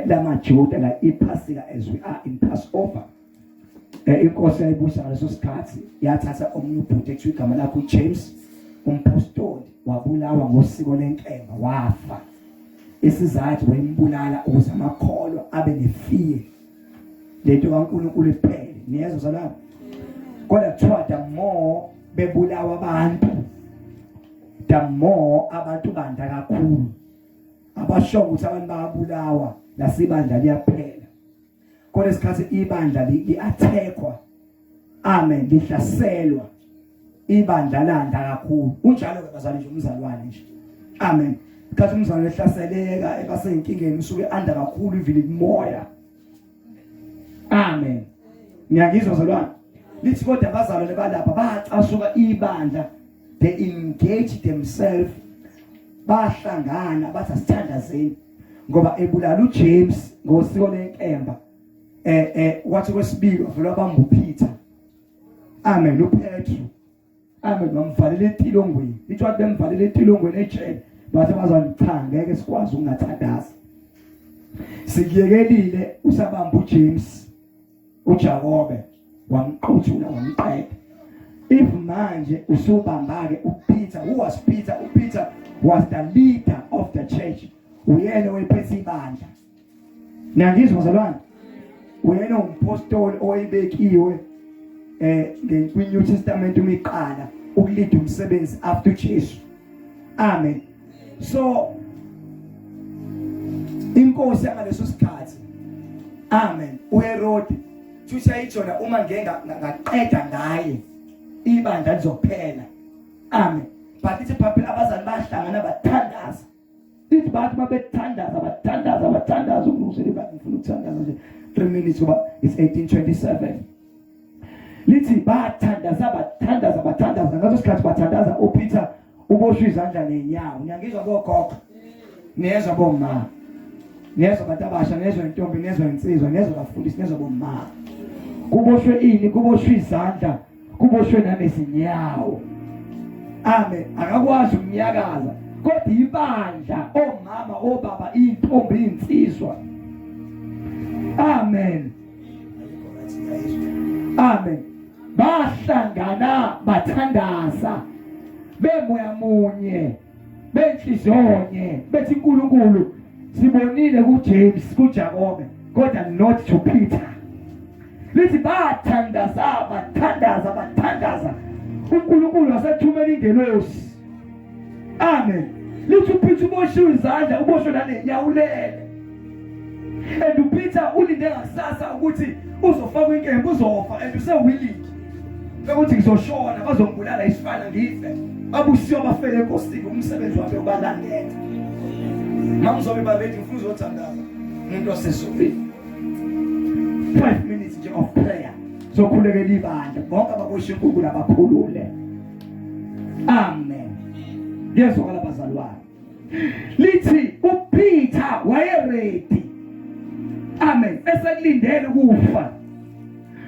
lamaJuda la iPhasika as we are in Passover. Inkosi yayibusa ngaleso sikhathi yathatha omunye ubhuti ekuthiwa igama lakhe uJames umpostoli wabulawa ngosiko lenkemba wafa. Isizathu wayimbulala ukuze amakholwa abe nefiye lento kaNkulunkulu iphele niyezwa salama. Kodwa kuthiwa the more bebulawa abantu the more abantu banda kakhulu abasho ukuthi abantu bayabulawa lasibandla liyaphela. Kodwa isikhathi ibandla li-attackwa amen lihlaselwa ibandla landa kakhulu kunjalo ke bazali nje umzalwane nje amen. Kathi umzalwane ehlaseleka ebaseyinkingeni usuke anda kakhulu ivili moya amen. Ngiyakizwa bazalwane lithi kodwa abazalwane balapha bacasuka ibandla they engage themselves bahlangana bathi asithandazeni ngoba ebulala uJames ngosiko lenkemba wathi kwesibili wavela bamba uPeter amen uPetru amen bamvalele etilongweni lithi wathi bemvalele etilongweni ejele bathi bazalwane cha ngeke sikwazi ukungathandaza sikiyekelile usabamba uJames uJakobe wamqhuthula wamqeda. If manje usubamba ke uPeter who was Peter uPeter was the leader of the church uyena wephethe ibandla. Ngiyangizwa bazalwane uyena umpostoli oyibekiwe kwiNew Testament umiqala ukulida umsebenzi after Jesu amen. So inkosi ngaleso sikhathi amen uHerod tusha ijona uma ngaqeda ngaye ibandla lizophela amen. But ithi phaphe abazali bahlangana bathandaza ithi bathi bathandaza ukulungisela ibandla ngifuna ukuthandaza nje 3 minutes ngoba it's 1827 lithi bathandaza ngaso sikhathi bathandaza uPeter uboshwe izandla nenyawo. Ngiyangizwa bogogo niyezwa bomama niyezwa abantu abasha niyezwa intombi niyezwa insizwa niyezwa abafundisi niyezwa bomama kuboshwe ini kuboshwe izandla kuboshwe nanezinyawo amen. Akakwazi ukunyakaza kodwa ibandla omama obaba intombi insizwa amen amen bahlangana bathandaza bemoya munye benhliziyonye bethi uNkulunkulu sibonile kuJames kuJakobe kodwa not to Peter. Lithi bathandaza uNkulunkulu wasethumela ingelosi amen. Lithi uPeter uboshwe izandla uboshwe nanenyawo and uPeter ulinde ngakusasa ukuthi uzofaka inkemba uzofa and usewilling ukuthi ngizoshona bazombulala isifana ngife babusiyo bafele enkosini umsebenzi wakhe ubalandela. Mamzobe babethi ngifuna uzothandaza umuntu wasezulwini 5 minutes nje of prayer sokhulekela ibandla bonke ababoshwe uNkulunkulu abakhulule amen. Yezwa labazalwane lithi uPeter wayeready amen esekulindele ukufa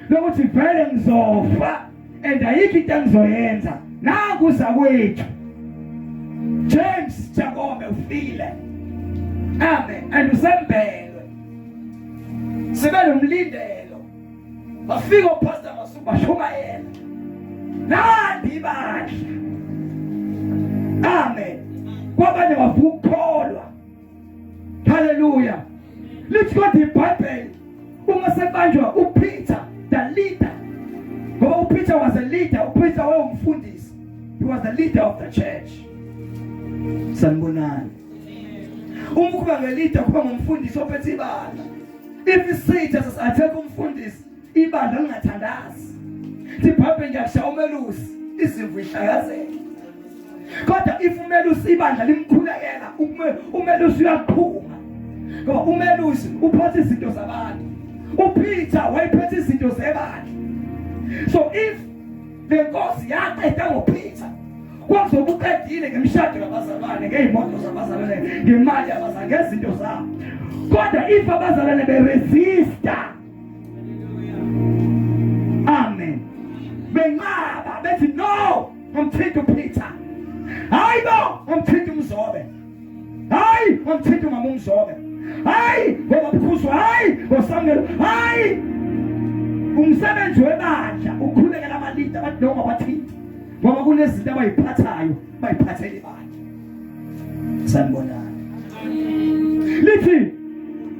lokuthi vele ngizofa and ayikho into engizoyenza nakuza kwethu James Jakobe ufile amen and usembelwe sibe nomlindelo bafika uPastor Masuku bashuma yena nandi ibandla amen kwabanye bavukholwa hallelujah. Let's go to the Bible. Ungasebanjwa uPeter the leader. Ngoba uPeter was a leader. uPeter wayemfundisi. He was the leader of the church. Sanibonani. Ukuba ngeleader kuba ngumfundisi ophethe ibandla. If you say Jesus atheke umfundisi ibandla lingathandazi. Sibhabhe ngiyashaya umelusi izimvu ihlakazela. Kodwa if umelusi ibandla limkhulekela umelusi uyaqhuma. Ngoba umelusi uphethe izinto zabantu. uPeter wayephethe izinto zebandla. So if the nkosi yaqeda ngoPeter kwazoba uqedile ngemishado yabazalwane ngezimoto zabazalwane ngemali yabazalwane ngezinto zabo. Kodwa if abazalwane beresista amen benqaba bethi no ngomthinta uPeter hayi bo ngomthinta uMzobe hayi ngomthinta uMama uMzobe hayi ngoba uphuzwa hayi ngosamukelo hayi umsebenzi webandla ukhulekela amalidi abantu noma bathinta ngoba kunezinto abayiphathayo bayiphathele ibandla sanibonana lithi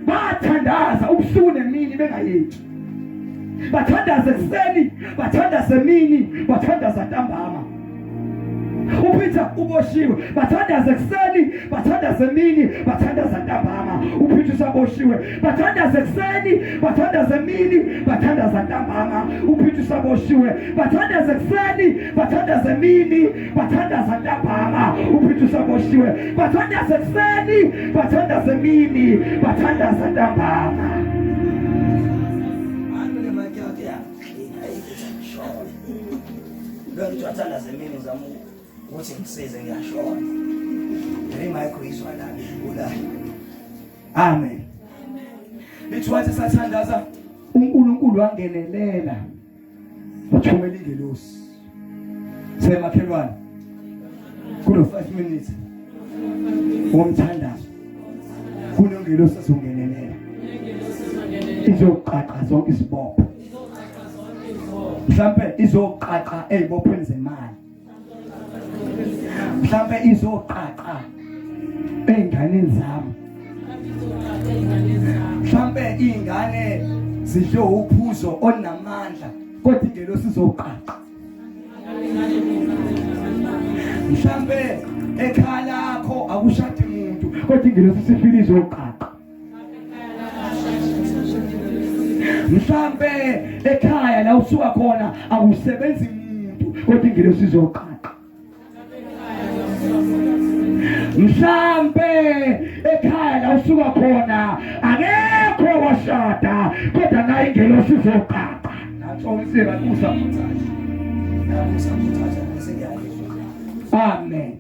bathandaza ubusuku nemini bengayethi bathandaza ekseni bathandaza emini bathandaza ntambama uPeter uboshiwe bathandaza ekseni bathandaza emini bathandaza ntambama uPeter saboshiwe bathandaza ekseni bathandaza emini bathandaza ntambama uPeter saboshiwe bathandaza ekseni bathandaza emini bathandaza ntambama uPeter saboshiwe bathandaza ekseni bathandaza emini bathandaza ntambama anule makyati ya lo nto athandaza emini zamu ukuthi ngisize ngiyashona ngemikho izwana ngibula amen lithi wathi sathandaza uNkulunkulu wangenelela wathumela ingelosi semakhelwane kulo 5 minutes uMthandazo kunongelosi azongenelela izoqaqa zonke izibopho mhlambe izoqaqa ezibophweni zemali mhlambe izoqaqa einganeni zami mhlambe ingane zidlo uphuzo onamandla kodwa ingelosi izoqaqa mhlambe ekhaya lakho akushadi umuntu kodwa ingelosi sifile izoqaqa mhlambe ekhaya la usuka khona akusebenzi umuntu kodwa ingelosi izoqaqa mhlambe ekhaya la usuka khona akekho washada kodwa nayo ingelosi izoqaqa natshoniseka kusamthatha amen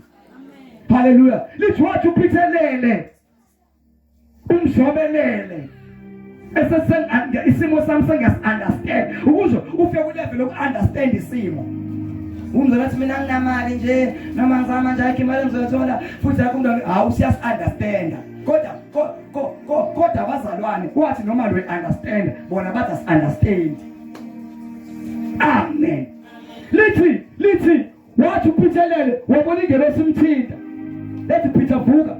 haleluya lithi wathi uphithelele umzobelele esesenga isimo sami sengasunderstand ukuze ufike ku level of understand isimo umzalathi mina nginamali nje noma ngizama nje akhe imali ngizothola futhi akumntwana hawu siyas understand kodwa abazalwane wathi noma lo understand bona bathi as understand amen lithi wathi uphithelele wabona ingelosi imthinta lethi Peter vuka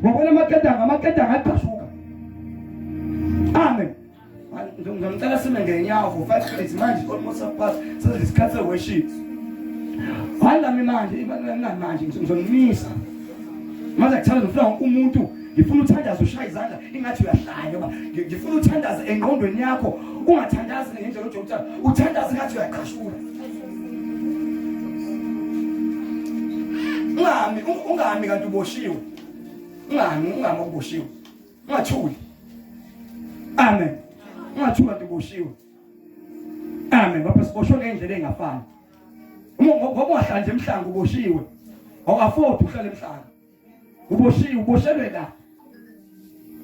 wabona amaketanga aqashuka amen ngicela sime ngenyawo for 5 minutes manje almost past sezisikhathe worship Hallami manje manje ngizomisa manje kuthanda ufuna umuntu ngifuna uthandaza ushaya izandla ingathi uyahlaya ngoba ngifuna uthandaza engqondweni yakho ungathandazi ngendlela ojokuthanda uthandaza ingathi uyaqashula ungami kanti uboshiwe ungami uboshiwe ungathuli amen ungathuli kanti uboshiwe amen ngoba siboshwe ngendlela engafani ngoba ungahlala nje emhlanga uboshiwe awuafford uhlala emhlanga uboshiwe uboshelwe la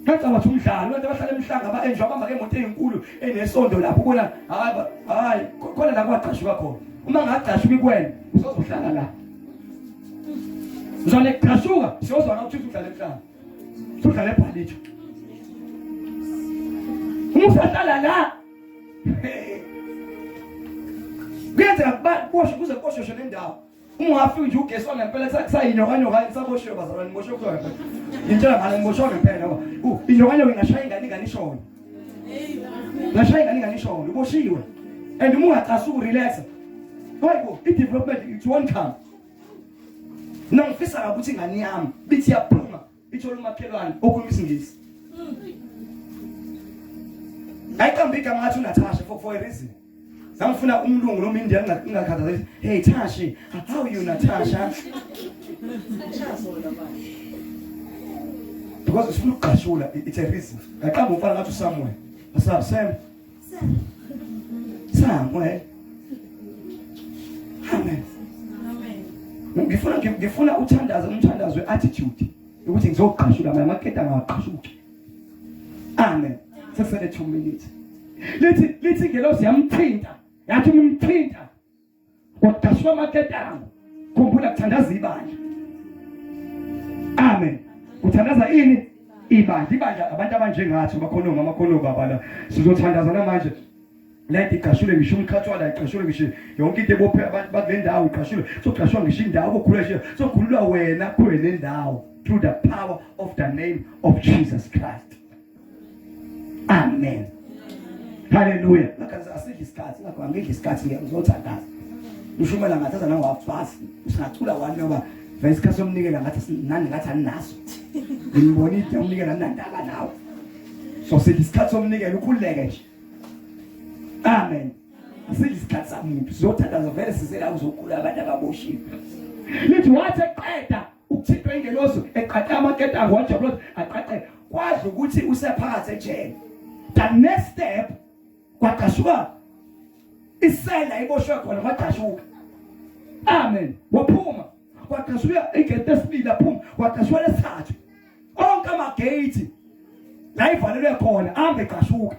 kanti abathi umdlalo abantu abahlala emhlanga abaenjwa bamba ngemoto ezinkulu enesondo lapho ubona hayi khona la kwaqashuka khona uma ngaqashuka kuwena uzohlala la uzone qashuka siyozwana ukuthi uhlala emhlanga uhlala eBhalitho usahlala la Kuyenza kuboshwe kuze kuboshwe lendawo. Ungafiki nje ugeswa ngempela kusayinyokanyoka isaboshiwe bazalwane ngiboshiwe kuzo ngempela. Intshela ngale ngiboshiwe ngempela ngoba inyokanyoka ingashaya ingane ishona. Ngashaya ingane ishona uboshiwe. And uma ungacasuka relax. Hayibo i-development it won't come. Nangifisa ukuthi ingane yami bithi yaphuma ithola umakhelwane okhuluma isingisi. Ayikambika ngathi uNatasha for a reason. Ngifuna umlungu noma indiya ngingakhathazi. Hey Tashi, how are you Natasha? Because it's full casual, it's a reason. I can't move on to somewhere. What's up, Sam? Somewhere. Amen. Ngifuna uMthandazo attitude. Ukuthi ngizoqashula my market angaqashuki. Amen. Sesele 2 minutes. Lithi ngelosi yamthinta. Yathi umthinta. Kodwa market angu. Khumbula kuthandaza ibandla. Amen. Uthandaza ini? ibandla abantu abanjengathi amakhono baba la sizothandaza namanje lethi iqashule ngisho umkhathwala iqashule ngisho yonke into ebophe abantu bakule ndawo iqashule soqashwa ngisho indawo okukhuleshe sokhululwa wena kuwe nendawo through the power of the name of Jesus Christ. Amen. Hallelujah. Ngakho asidli isikhathi ngakho angidli isikhathi ngizothandaza. Ushumela ngathatha nangwabhasi usathula wani ngoba vesikhathi somnikela ngathi nani ngathi aninaso. Ngibonile umnikela nandaba nawe. So sidli isikhathi somnikela ukhululeke nje. Amen. Asidli isikhathi samuntu sizothandaza vele sizela uzokhula abantu ababoshiwe. Lithi wathi eqeda ukuthithwa ingeloso eqaqe amaketango wajabula aqaqe kwazi ukuthi usephakathi ejele. The next step kwaqashuka isela iboshwe khona kwaqashuka. Amen. Waphuma kwaqashuka igate esibili aphuma kwaqashuka lesithathu. Onke amagate la ivalelwe khona ambe qashuka.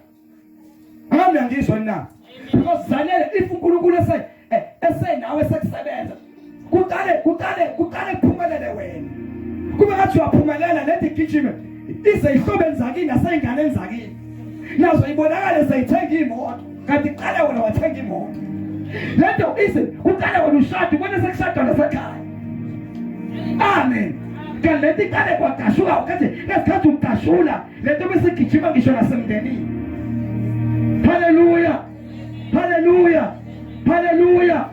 Nami ngizwe na. Because zanele if uNkulunkulu esenawe sekusebenza kuqale kuphumelele wena. Kube ngathi uyaphumelela lethi gijime ize ihlobenza zakini nasengane zakini. Nazo ibonakala seyithenga imoto kanti qala wena wathenga imoto. Lento ise kuqala wena ushada ubona sekushada nasekhaya. Amen. Kanti qale kwaqashuka ukathi ngesikhathi uqashula lento bese gijima ngisho nasemndenini. Hallelujah. Hallelujah. Hallelujah.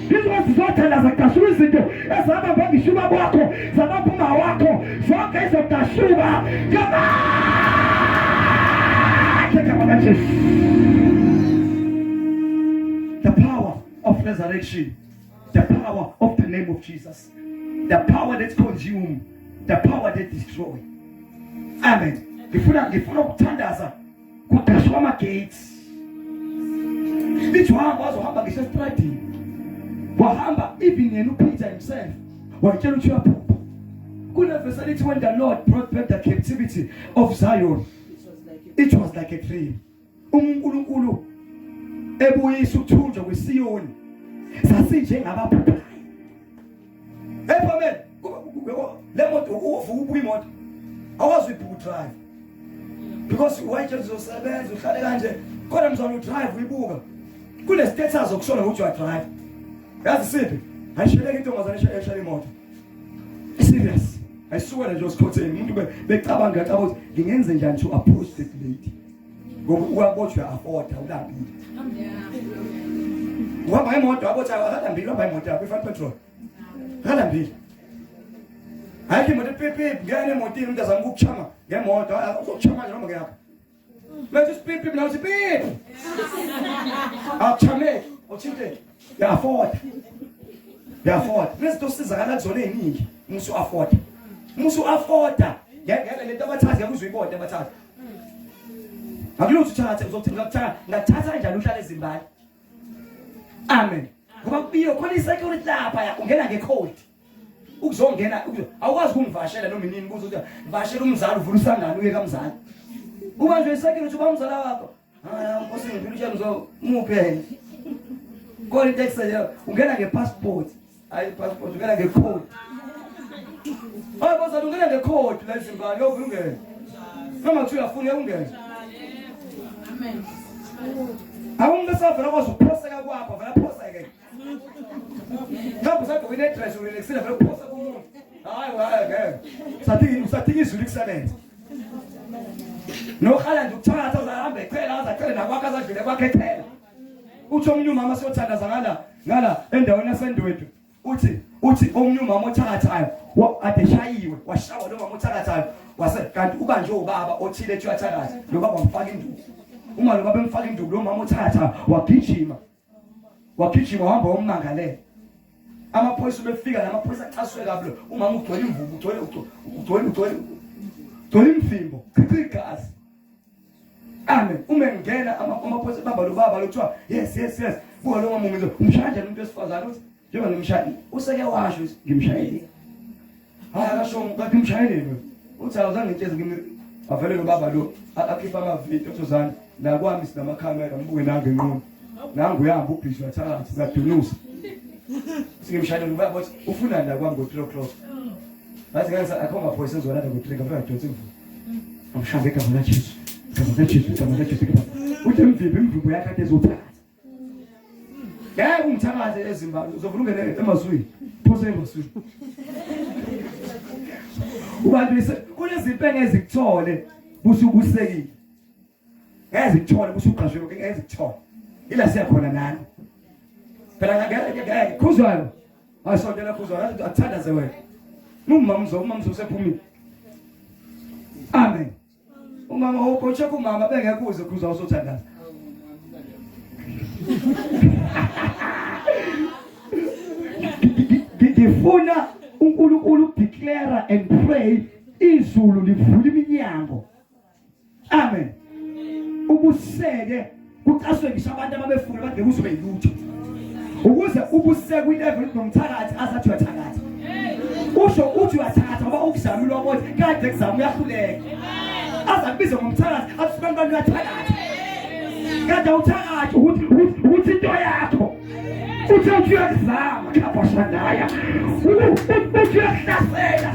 Izwo sizothandaza qashula izinto ezihamba bangishuba kwakho zabaphuma wakho zonke izoqashuka. Come on. The power of resurrection, the power of the name of Jesus, the power that consumes, the power that destroys. Amen. Ngifuna ukuthandaza kuqashwa ama-gates. Lithi wazohamba ngisho estradini wahamba even yena uPeter himself wayitshela ukuthi uyaphupha. Kunevesi lithi when the Lord brought back the captivity of Zion, it was like a dream. uNkulunkulu ebuyisa ukuthunjwa kweSiyoni sasinjengabaphuphayo. Amen. Le moto uvuka ubuka imoto awazi ukudrive because wayitshela uzosebenza uhlale kanje kodwa mzwana udrive uyibuka kule status okusona ukuthi uyadrive. Yazi siphi ayisheleke intombazane eshayela imoto serious ayisuka nje usikhotheni umuntu becabanga ukuthi ngingenze njani to approach that lady ngoba uyabotshwa afford ulambile. Waba imoto abotha akadambile waba imoto yakho ifana petrol akadambile hayi imoto pepe ngene emotini umuntu azama ukuchama ngemoto uzokuchama nje noma ngeyakho let's pepe now pepe achame ochinte ya afford let's tosizakala kuzona eziningi musu afforda ngeke lento abathathi yakuzuyibona abathathi akulutho uthathe uzothenga ngathatha kanjani uhlale ezimbali. Amen. Ngoba kubiyo khona isecurity lapha ya ungena ngecode ukuzongena awukwazi ukungivashela noma inini kuzo ukuthi ngivashela umzali uvula usangane uye kamzali uba nje isecurity uba umzali wakho nkosi ngiphilisha ngizomuphe call taxi ungena ngepassport hayi passport ungena ngecode. Hayi boza ungena ngecode la ezimbali yokungena noma kuthi uyafuna ungena. Amen. Awungasavela kwazi ukuphoseka kwakho vela phoseke. Lapho sathi wena address wena kusina vela uphosa kumuntu. Hayi ngeke. Sathi izulu lisebenza. Nokhala nje ukuthatha uzahambe echela azaqele nakwakhe azadlule kwakhe echela. Uthi omunye umama siyothandaza ngala endaweni yasendwethu. Uthi omunye umama othathayo ade shayiwe washawa lo mama othathayo wase kanti uba nje ubaba othile ethi uyathatha lo baba wamfaka induku. Uma lo baba emfaka induku lo mama othatha wagijima wahamba wommangalela. Amaphoyisa befika namaphoyisa achaswe kabi lo umama ugcwele imvubu ugcwele imfimbo igazi. Amen. Uma ngena amaphoyisa baba lo kuthiwa yes kuba lo mama umshaya umuntu wesifazane uthi njengoba ngimshaya useke washo ngimshayile. Hayi akasho ngathi umshayile uthi awuzange ngitsheze avele lo baba lo akhipha amavidiyo othozana la kwami sinamakhamera ngibuke nange nqondo nangu uyahamba ubhizi wathakathi ngadunusa singimshayile lo baba uthi ufuna la kwami ngo 3 o'clock bathi ngeke akho maphoyisa ezolanda ngo 3 ngafika ngidonsa imvubu Amshabe kama Jesu. Kama Jesu. Uthi imvimbo yakhe ade ezothatha. Ngeke umthakaze eZimbabwe uzovulungela emazwini. Phose emazwini. Ubantu kunezipenge ezikuthole busukusekile. Ngezikuthole busuqashwe ngeke zikuthole. Ila siyakhona nani. Phela ngeke khuzwayo. Asondela khuzwayo athandaze wena. Umama usephumile. Amen. Umama ukotsha kumama bengekuze khuzwa usothandaza. Ngifuna uNkulunkulu declare and pray izulu livule iminyango. Amen. Ubuseke kuqaswe ngisho abantu ababefuna bade kuzwe yilutho. Ukuze ubuseke kwilevel nomthakathi asathi uyathakatha. Usho uthi uyathakatha ngoba ukuzamile ukuthi kade kuzama uyahluleka. Azabize ngomthakathi asifuna abantu uyathakatha. Kade uthakathi ukuthi into yakho. Uthi uyakuzama kapashandaya. Uthi uyahlasela.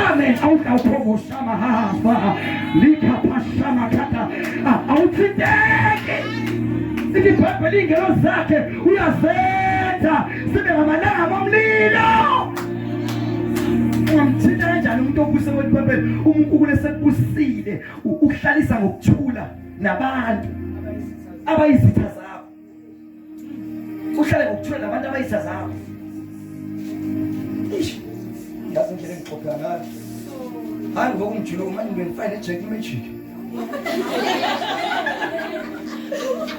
Amen. Awuphomosama hamba. Likapashama kata. Awuthinteke. Ikiphaphela ingelo zakhe uyazenza sibe ngamalanga omlilo. Ungamthinta kanjani umuntu obuse wephaphela uNkulunkulu esekubusile ukuhlalisa ngokuthula nabantu abayizitha zakho. Uhlale ngokuthula nabantu abayizitha zakho. Yazi ngeke ngixoxa ngayo. Hayi ngokumjilo manje ngifayile eJack Magic.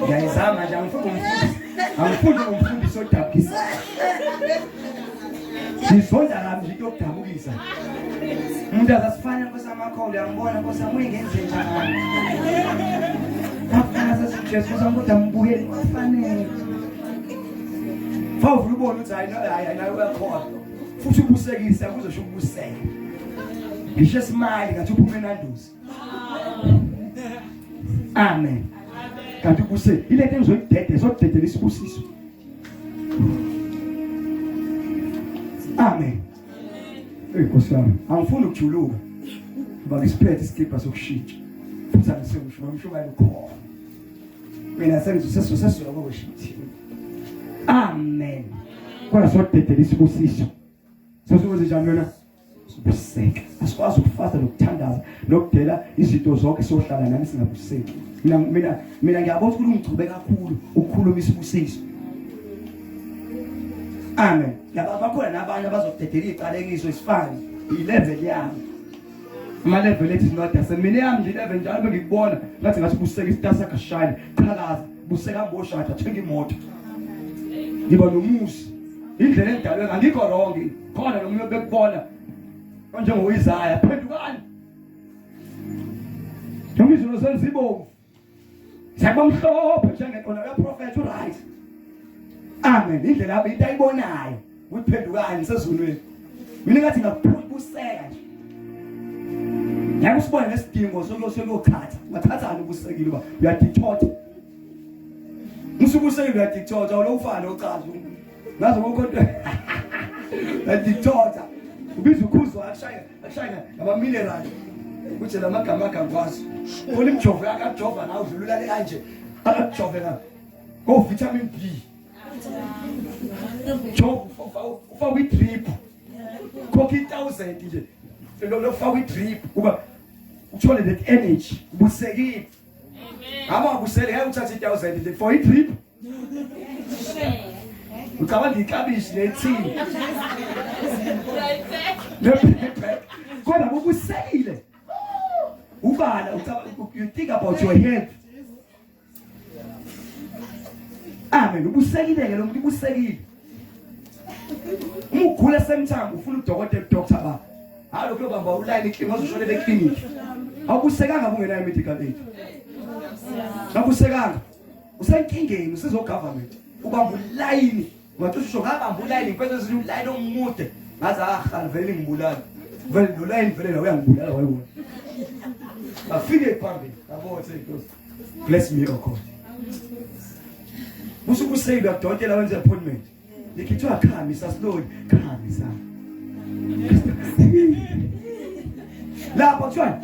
Ngiyazama nje angifuni umfundisi odabukisa. Sizonda la nje yokudabukisa. Umuntu azasifana kwesamakhole uyangibona kosamuye ngenze njani. Afana sesijesu sambuda mbuyele kufanele. Fawuvula ubona ukuthi hayi nayo uyakhona. Futhi ubusekisa kuzosho ubuseka. Ngisho smile ngathi uphume nanduzi. Amen. Kanti ubuse ile nto ezoyidede zodedela isibusiso. Amen. Nkosi yami, angifuni ukujuluka. Ngoba ngisiphethe isikipha sokushintsha. Futhi angisekusho bayikhona. Mina sengiseso yokoshintsha. Amen. Kodwa sodedela isibusiso. Sosukwenze njani wena? Ubuseka. Asikwazi ukufasta nokuthandaza nokudela izinto zonke sohlala nami singabuseki. Mina ngiyabona ukuthi ungicube kakhulu ukukhuluma isibusiso. Amen. Laba bakhona nabanye abazodedela iqalekiso isifani ilevel yami. Ama level ethi sinodase mina yami level njalo bengikubona ngathi buseka isitasa kashine qhalaza buseka ngoshada thenga imoto. Ngiba nomusi indlela endalwe ngikho wrong khona nomuntu bekubona njengoIsaya phendukani. Ngizono senzibo. Sakubamhlophe njengeqona leprofeti right. Amen. Indlela yabe into ayibonayo uphendukani sezulwini. Mina ngathi ngakubuseka nje. Yakusibona lesidingo sokuyokhatha. Ngathathana ubusekile ba uyadithotha. Usubusekile uyadithotha lo ufana ocaza. Ngaze ngokonto. Uyadithotha. Ubiza ukhuzwa akushaya ama mineral. Kuthi la magama akakwazi. Ule mjovo yakajova nawe udlula le kanje. Akajove la. Go vitamin B. Job ufa with drip. Koki 1000 nje. Lo fa with drip kuba uthole that energy ubusekile. Amen. Ama ubusele uyathatha 1000 nje for a drip. Ucabanga ikabishi nethini. Kodwa ubusekile. Ubala you think about your health. Amen. Ubusekile ke lo muntu ubusekile. Umugula semthambo ufuna udokotela ba. Hallo kuyobamba uline iklinika uzoshonela eklinika. Awubusekanga kungenayo medical aid. Awubusekanga. Usenkingeni usizo government. Ubamba uline. Wathi usho ngabamba uline impela ezinye uline omude. Ngathi vele ngibulala. Vele lo line vele la uyangibulala wayibona. Afike phambili. Yabona Nkosi. Bless me oh God. Usuku save udokotela wenze appointment. Nikithiwa khamisa slowly, khamisa. Lapho kuthiwa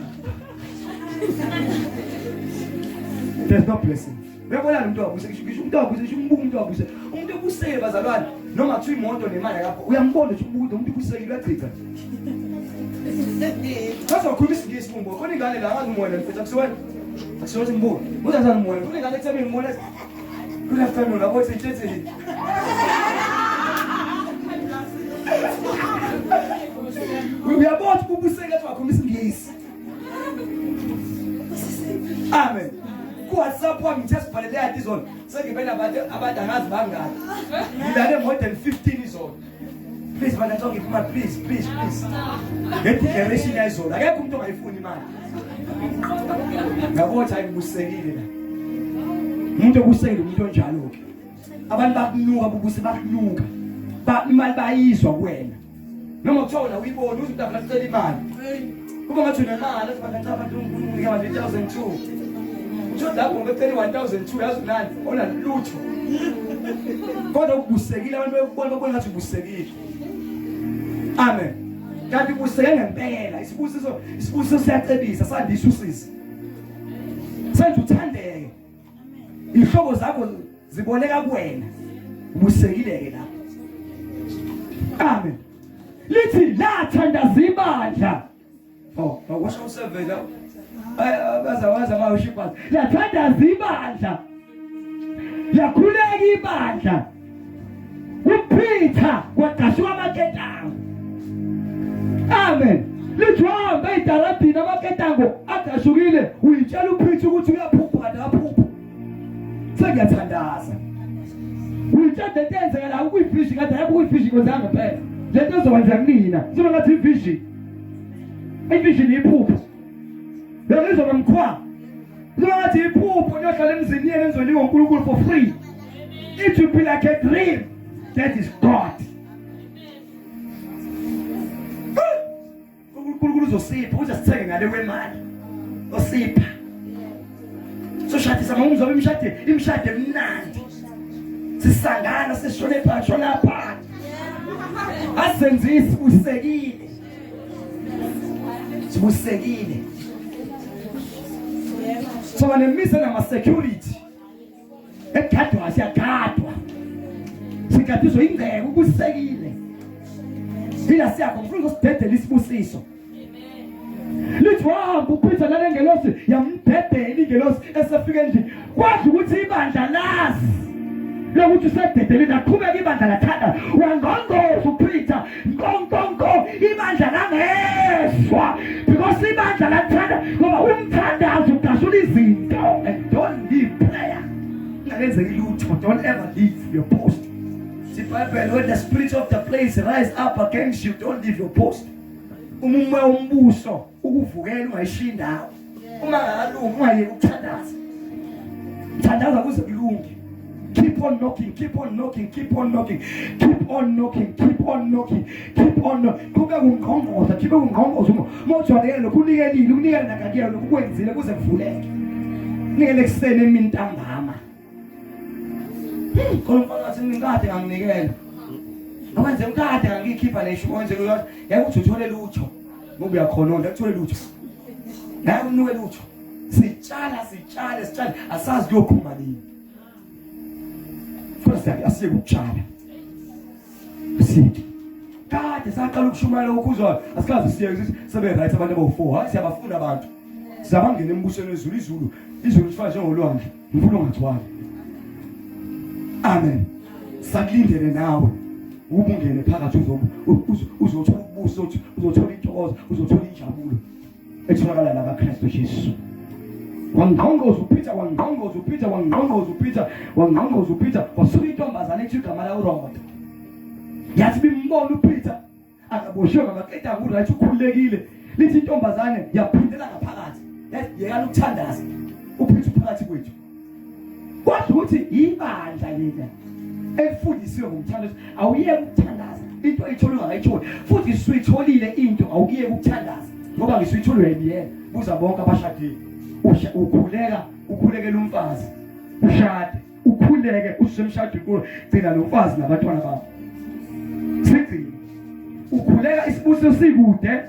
There's no blessing. Uyabona umuntu wabuse ngisho umuntu wabuse ngisho umuntu wabuse. Umuntu obuseke bazalwane noma kuthiwa imoto nemali lapho uyambona ukuthi umuntu ubusekile uyachitha. Sasa ukhulisa ngesibumbo. Khona ingane la ngazi umoya mfethu akusiwena. Akusiwena imbuko. Uzazana umoya. Khona ingane ethebe ngimona. Good afternoon. Abo sithethe. Uyabona ubuseke athi wakhulisa ngesi. Amen. WhatsApp wami ngisibhalele yathi izolo sengibena abantu angazi bangaki ngilale more than 15 izolo. Please bana talking for please get declaration izolo akekho umuntu ongayifuni imali ngabo cha ibusekile la umuntu obusekile umuntu onjalo ke abantu bakunuka bubuse bakunuka imali bayizwa kuwena noma kuthiwa uyibona uthi umuntu afuna imali kuba ngathi unemali asibantu abantu unika 1002 Just that one, 1,002 yazi nani ona lutho kodwa ubusekile abantu bekubona ngathi ubusekile. Amen. Kanti ubuseke ngempela isibusiso siyacebisa sandisa usisi senze uthandeke ihlobo zakho ziboneka kuwena ubusekile ke lapho. Amen. Lithi lathandaza ibandla washo usevela bazawaza mawushipa lathandaza ibandla yakhuleka ibandla uPeter waqashwa amaketango. Amen. Lithwamba idaradini amaketango agashukile uyitshela uPeter ukuthi uyaphupha lapho sekuyathandaza uyitshela intenzeka la ukuyifishi kade akuyifishi kozanga phela lento ezokwenza kunina soba ngathi ivision iphupho Lezo bamkhwa. Ngathi iphupho niyohlala emzini yenu enzoliwe uNkulunkulu for free. It will be like a dream. That is God. uNkulunkulu uzosipha uzasithenge ngale wemali. Osipha. So shathisa mawumzobe imshade emnandi. Sisangana sishone phansi shona phansi. Asenzisi usekile. Sibusekile. So when they miss nama security, egadwa siyagadwa. Sikathiso ingeke ukusekile. Ila siyakho ufuna usidedela isibusiso. Lithi wahamba uPeter nalengelosi yamdedela ingelosi esefika endlini. Kwathi ukuthi ibandla lazi. Lokuthi usededele naqhubeka ibandla lathanda. Wangongoza uPeter, nkonkonko ibandla langezwa. Because ibandla lathanda ngoba uMthandazo udashula izinto and don't leave prayer. Ngenzeka ilutho, don't ever leave your post. See Bible, when the spirit of the place rise up against you, don't leave your post. Umumoya wombuso ukuvukela ungayishindawo. Uma ngalungu ungayeke ukuthandaza. Thandaza kuze kulunge. Keep on knocking, keep on knocking, keep on knocking, keep on knocking, keep on knocking, keep on knocking. Kube ungqongqoza, keep ungqongqoza. Mawujwayele lokunikelile, unikele nakakela lokukwenzile kuze kuvuleke. Nikele ekseni emini ntambama. Kolomfana athi ngikade nganginikela. Amanze ngikade ngangikhipha lesho konje lo yake uthi uthole lutho. Ngoba uyakhononda uthole lutho. Naye unuke lutho. Sitshala asazi kuyophuma nini. Futhi asiye ukutshala. Sithi kade saqala ukushumayela ukuzwa asikazi siye sebe right abantu abo4 hayi siyabafuna abantu. Sizabangena embusweni wezulu izulu lifana njengolwandle ngifuna ungathwali. Amen. Sakulindele nawe ubungene phakathi uzothola ubuso uzothola intokozo uzothola injabulo etholakala la kaKristu Jesu. Wangqongoza uPeter wasuka intombazana ethi igama la uRobert. Yathi bimbona uPeter akaboshwe ngamaketango uright ukhulekile. Lithi intombazane yaphindela ngaphakathi. Yathi yekani ukuthandaza uPeter phakathi kwethu. Kwathi ukuthi ibandla lena efundisiwe ngomthandazo awuyeke ukuthandaza into ayithola ungayitholi futhi suyitholile into awuyeke ukuthandaza ngoba ngisuyitholwe yena buza bonke abashadile ukhulekela umfazi ushade ukhuleke usemshado kulo gcina lo mfazi nabantwana bakho sithi ukhuleka isibusiso sikude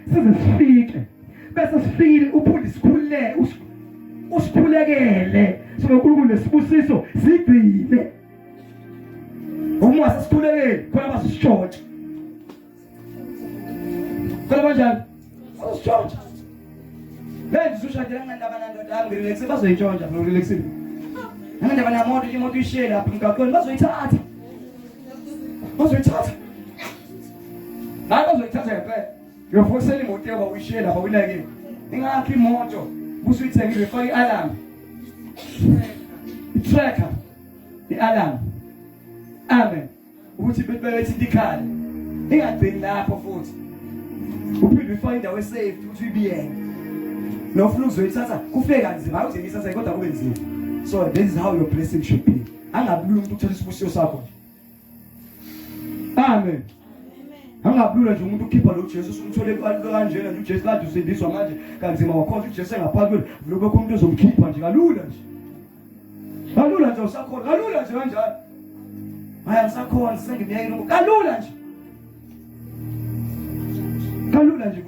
size sifike bese sifikile uphinde isikhululeke usikhulekele sonkulunkulu nesibusiso sigcine uma sesikhulekele khona basishontsha khona kanjani basishontsha benzi ushadela ngandaba nandoda ngirelaxe bazoyitshontsha ngirelaxe ngandaba namoto imoto ishela lapha emgaqweni bazoyithatha naye bazoyithatha ngempela uyofosela imoto yakho uyishela lapha uyileke ingakho imoto busuyithengile faka i-alarm i-tracker i-alarm amen ukuthi bebethi ndikhali ingagcini lapho futhi uphinde ufake indawo esafe ukuthi uyibiyele nofuna uzoyithatha kufike kanzima awuthi ngiyithatha kodwa kube nzima so this is how your blessing should be angabulula umuntu uthola isibusiso sakho amen angabulula nje umuntu ukhipha lo Jesus umthole kanjena nje uJesu kade usindiswa manje kanzima wakhona uJesu engaphakathi kwenu lokho umuntu uzomkhipha nje kalula nje usakhona kalula nje kanjani haya usakhona sengimiyeke kalula nje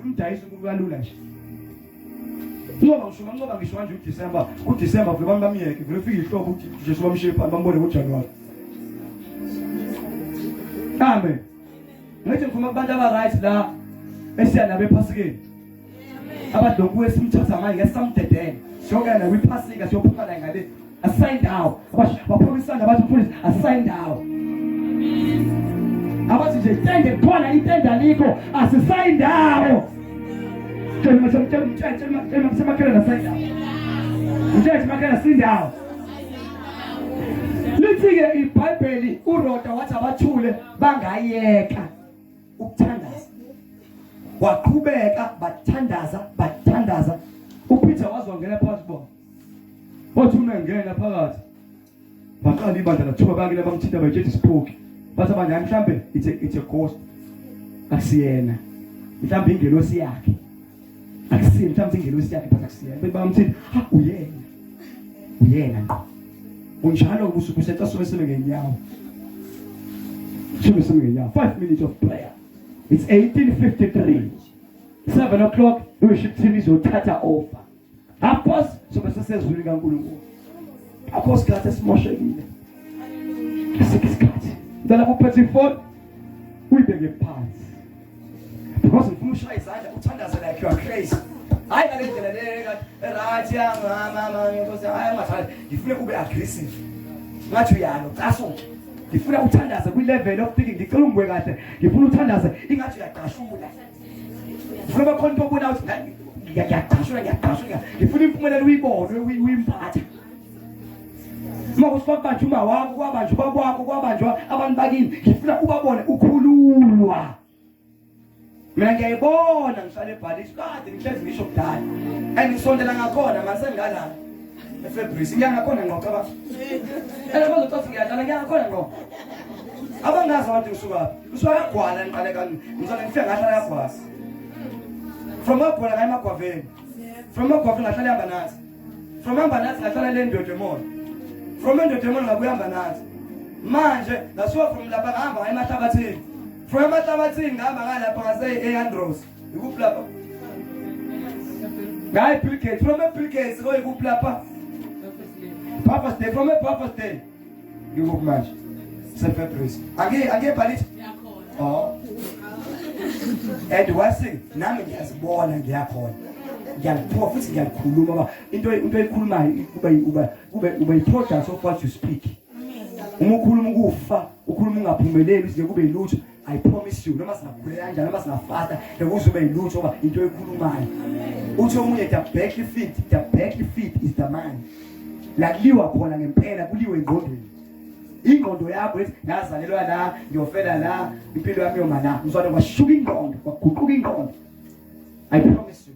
umdayisi kalula nje ngoba ngisho manje uDisemba vele abantu bamiyeke vele ufike ihlobo ukuthi Jesu bamshepha bambone ngoJanuary amen ngithi ngifuna abantu aba-right la esiya nabo ephasikeni abadonkuwe esimthatha manje ngesamdedene siyokuya nabo iphasika siyophuma la ngale asayindawo baphomisana bathi mfundisi asayindawo abathi nje tende khona itenda likho asisayindawo semakela nasayindawo mthethe makela sindawo lithi-ke iBhayibheli uRoda wathi abathule bangayeka ukuthandaza waqhubeka bathandaza uPeter wazongena phakathi bona othi unengena phakathi baqala ibandla lathuba bakile bamthinta bajethi siphoki bathi abanye mhlambe it's a ghost akusiyena mhlambe ingelosi yakhe akusiyena mhlambe ingelosi yakhe phakathi akusiyena bamthinta uyena ngqo unjalo kubusuku setha sobeseme ngenyawo 5 minutes of prayer. It's 18:53. 7 o'clock, the worship team is uthatha over. Half past, so besesezwini kaNkulunkulu. Akho sikhathi esimoshekile. Isikhathi. Ndala kuphethe ifoni, uyibeke phansi. Because ufuna ushaya izandla uthandaza like you are crazy. Hayi ngalendlela le right ya mama nkosi hayi mathanda. Ngifuna ube aggressive. Ngathi uyalo, caso. Ngifuna uthandaza kwi level of thinking ngicela ungwe kahle ngifuna uthandaza ingathi uyaqashula ngifuna bakhona into obona ukuthi ngiyaqashula ngifuna impumelelo uyibone uyimphatha uma usifakanje uma wakho kwabanjwa bakwakho kwabanjwa abantu bakini ngifuna ubabone ukhululwa mina ngiyayibona ngihlale ebhalishi kade ngihlezi ngisho kudala angisondela ngakhona masengala eFebruary ngiyangakhona ngoba bazothi ngiyadlala ngiyangakhona ngo abangazi abantu usuka yagwala ngiqale kani ngizona ngifike ngahlala yagwala from agwala ngaye magwaveni from agwaveni ngahlala yamba nathi from yamba nathi ngahlala le ndodemona from ndodemona ngabuya yamba nathi manje ngasuka from lapha ngahamba ngaye emahlabathini from emahlabathini ngahamba ngalapha ngase eAndros ikuphi lapha ngaye Pilgate from Pilgate go ikuphi lapha Papa stay from Papa stay. You go match. February. Again, Palit. Oh. And wasi nami ngiyazibona ngiyakhona. Ngiyaliphofa futhi ngiyakhuluma into ekhulumayo kube i-product of what you speak. Uma ukhuluma ukufa, ukhuluma ungaphumeleli uze kube ilutho. I promise you noma singakhuleka kanjani noma singafasta ekuzobe ilutho ngoba into ekhulumayo. Uthi omunye the back feet is the man. Lakuliwa khona ngempela kuliwe engqondweni ingqondo yakho lethi ngazalelwa la ngiyofela la impilo yami yoma la ngizona kwashuka ingqondo kwaguquka ingqondo I promise you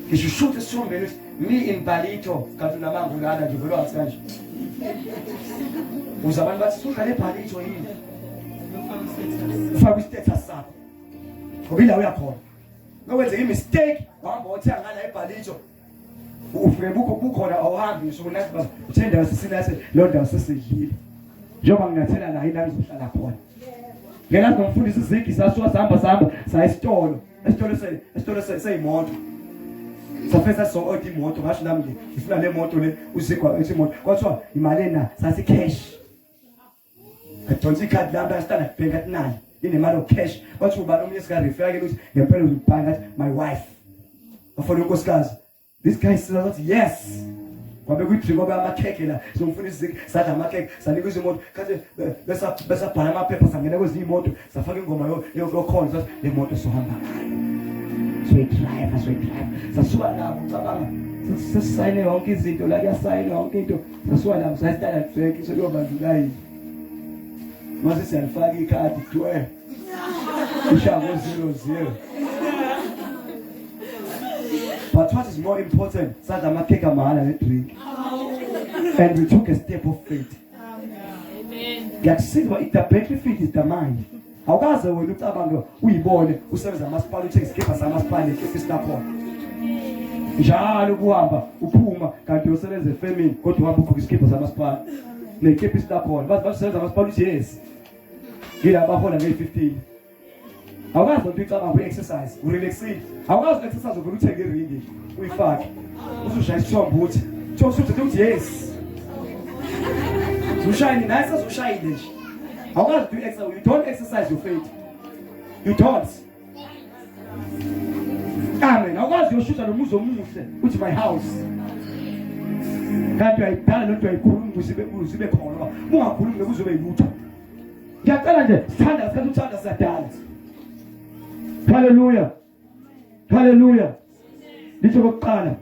ngishushuthi sombeni mi impalito kanti namangulana nje velwa kanje uzabantu bathi suka le palito yini ufaka status sakho ngoba uyakhona nowenze imistake wahamba othenga ngala epalito ufike bukhona awuhambi ngisho nathi bathenda sisinathi lo ndawo sesidlile njengoba nginathela la ila ngizohlala khona ngena nomfundisi izigi sasuka sihamba sayisitolo esitolo seyimoto safesa so odi imoto ngasho nami nje ngifuna le moto le usikwa ethi imoto kwathiwa imali ena sathi cash adonsa ikhadi lami la-Standard Bank athi nani inemali cash kwathiwa ubani omunye sika-refer-ke ukuthi ngempela uzibhanga athi my wife bafona unkosikazi this guy says athi yes kwabe kuyidrink oba amakhekhe la somfuna isiziki sadla amakhekhe sanika izimoto kade besabhala amaphepha sangena kwezinye imoto safaka ingoma yokhona sathi le moto sohamba ngayo soyidrayiva sasuka lapho cabanga sasayine yonke izinto la kuyasayina yonke into sasuka lapho sayi-Standard Bank sokuyobandlulayo mase siyalifaka ikhadi kuthiwe ishango 00. But what is more important, sadla amakhekhe amahala ne-drink. And we took a step of faith. Ngiyakusiza the battle faith is the mind. Awukaze wena ucabanga uyibone usebenza amasipala uthenga isikipha samasipala nekhefi sinakhona. Njalo kuhamba uphuma kanti usebenza efemini kodwa uhamba ugqoka isikipha samasipala nekhefi sinakhona. Bathi basebenza amasipala uthi yes. Ngila bahola nge-15. Awukazi ukuthi ucabanga u-exercise, urelaxile. Awukazi u-exercise uvela uthenge iringi uyifake. Usushaya isithombe uthi uthi yes. Ushayini naye sazoshayile nje. Awukazi do exercise, you don't exercise your faith. You don't. Amen. Awukazi uyoshuta nomuzi omuhle uthi my house. Kanti uyayidala lonto uyayikhuluma uzibe khona. Ungakhulumi kuzobe yilutho. Ngiyacela nje sithanda sikhathi uthanda siyadala. Hallelujah. Hallelujah. Litho kokuqala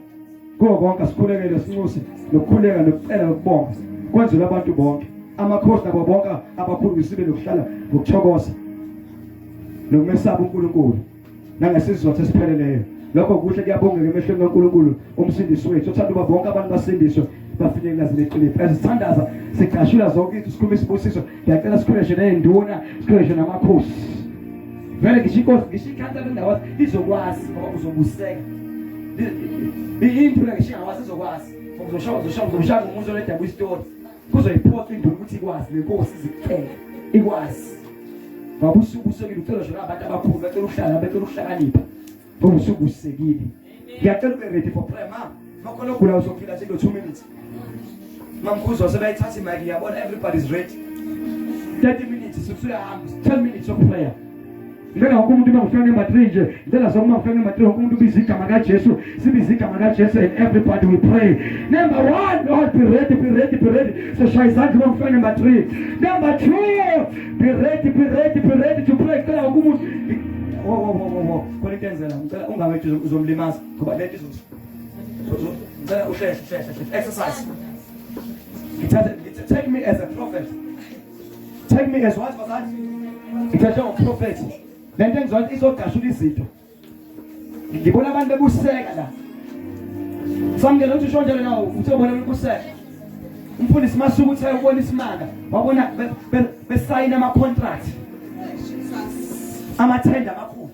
kuwo konke sikhulekele sinxuse nokukhuleka nokucela nokubonga. Kwenzela abantu bonke. Amakhosi nabo bonke abakhulu bisibe lokuhlala ngokuthokoza. Nokumesaba uNkulunkulu. Nangesizotha esipheleleyo. Lokho kuhle kuyabongeka emehlweni kaNkulunkulu umsindisi wethu. Uthanda uba bonke abantu basindiswe bafinyelele leqiniso. Esithandaza siqashula zonke into sikhuluma isibusiso. Ngiyacela sikhuleshe nenduna, sikhuleshe namakhosi. Vele ngishikhatha lendawo izokwazi ngoba uzobuseka. Into ngishikhawazi izokwazi. Uzoshaya umuntu oledaba istori. Kuzoyiphotha induna ukuthi ikwazi lenkosi izikukele. Ikwazi. Ngoba usukusekile ucela nje abantu abakhulu bacela ukuhlala bacela ukuhlakanipha. Ngoba usukusekile. Ngiyacela ube ready for prayer ma. Makhona ogula uzophila nje 2 minutes. Mamkhuzo sebayithatha imali yabona everybody is ready. 30 minutes sesuyahamba 10 minutes of prayer. Ngena umuntu ufike eMadrid ngela soma ufike eMadrid umuntu ubiza igama kaJesu sibiza igama kaJesu and everybody will pray. Number 1, Lord, be ready. So shaya izandla ufike eMadrid. Number 2, be ready to pray. Ngela umuntu konintenzela ngicela ungamethi uzomlimaza ngoba lento ngicela uhleshe exercise. Take me as a prophet. Take me as what was that? Ngithatha uprofeti. Lento engizwa izogashula izitho. Ngibona abantu bebuseka la. Samukela ukuthi ushonjele nawo uthobona ubuseka. Umfundisi masuku uthe ubona isimanga. Wabona besayina ama contract. Amathenda amakhulu.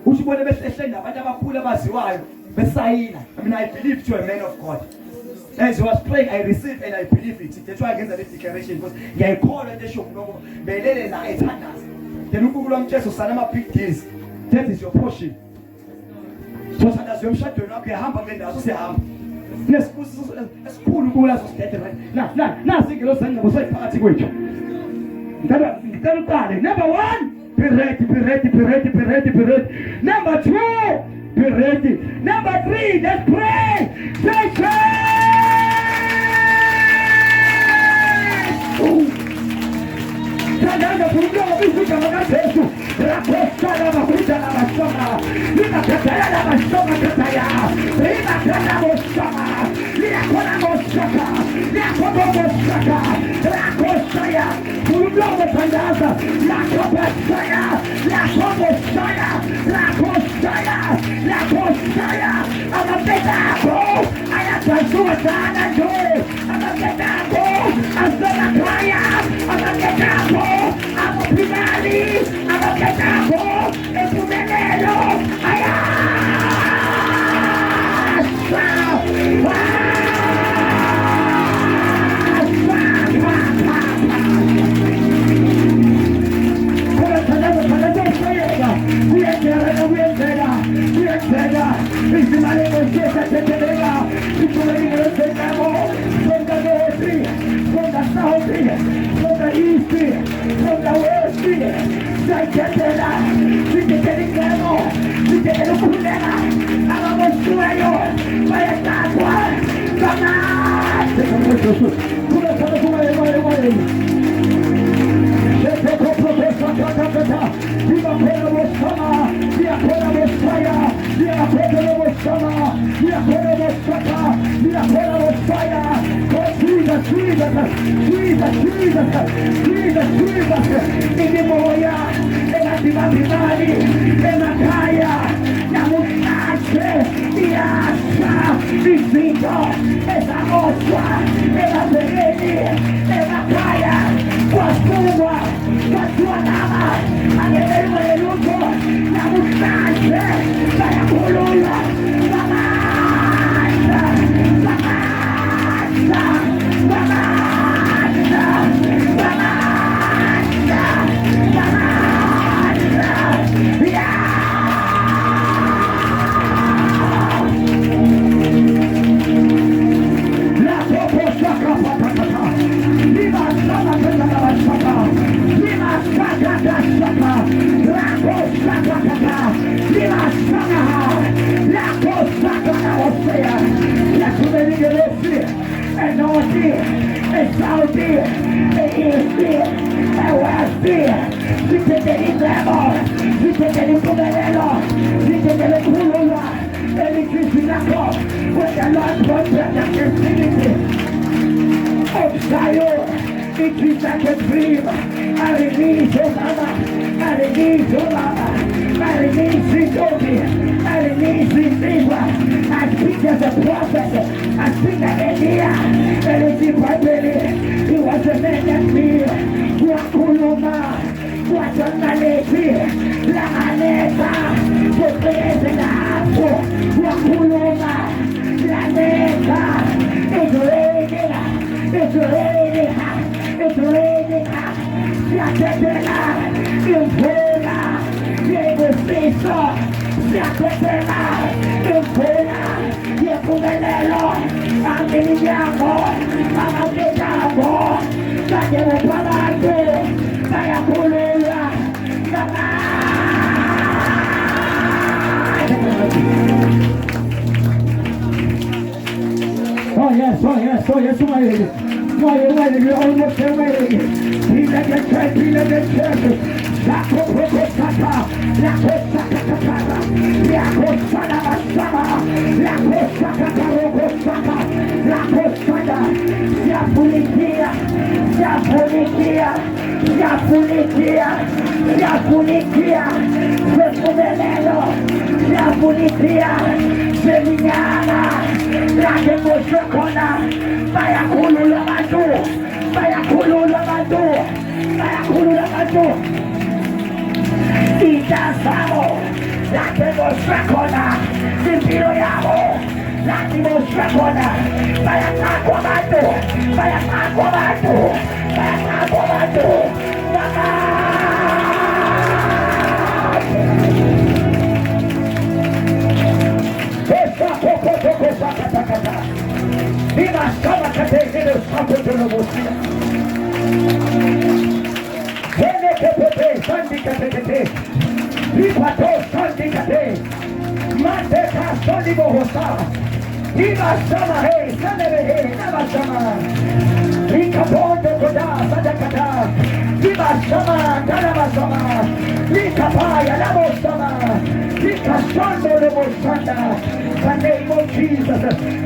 Uthi ubone besehlenda abantu abakhulu abaziwayo besayina. I mean I believe to a man of God. As I was praying, I received and I believe it. That's why I gave that declaration because I called and they show no belele la ethandaza. Then uNkulunkulu wamthetho salama big deals. That is your portion. So thandaza yomshado wakho ehamba ngendawo siyahamba. Nesibusiso esikhulu kula sosithethe right. Na singelo sangqebo sayiphakathi kwethu. Ngicela uqale. Number 1, be ready. Number 2, be ready. Number 3, let's pray. Say Tadanga kumjua bizika magazetu rakosana mahuja na masoma lina kataya na masoma kataya lina kana mosoma lina kona mosaka lina kona mosaka rakosaya kumjua uMthandazo rakopasaya rakosaya amapetako ayatazua sana joe amapetako azona kaya amapetako amapinali amapetako epumelelo ayasa sayitethela sithethela ingcebo sithethela ukukhuleka ababoshweyo bayathathwa ngamandla imimoya engadibambimali emakhaya namhlanje iyasha izinto ezamoshwa emabhekeni emakhaya kwasungwa kwathiwa nama angemelwe lutho namhlanje bayakhululwa ngamandla ngamandla ngamandla ngamandla ngamandla it is like a dream. I release your mama. I release your mama. I release Mzobe. I release Zimbabwe. I speak as a prophet. I speak as a leader. And it's in Bible. He was a man that feared. Wakuluma. Watangaleti. Lamaneta. The president. Wakuluma. Laneta. It's raining. It's raining. It's raining. Siatetela. Impera. Yebusiso. Siatetela. Impera. Yebumelelo. Amiliamo. Amapetamo. Sayepalate. Sayakulula. Oh yes, you're almost there. He let the church, Lako Prokosata, Lako Sakatara, Lako Sanabasama, Lako Sakatarokosaka, Lako Sada, Yapunikia, Sefumelelo, Yapunikia, Seminyana, Lake Moshokona, Bayakulu Lamadu, Itasamo, Lake Moshokona, Simpiroyamo, Lake Moshokona, Bayakakwamatu,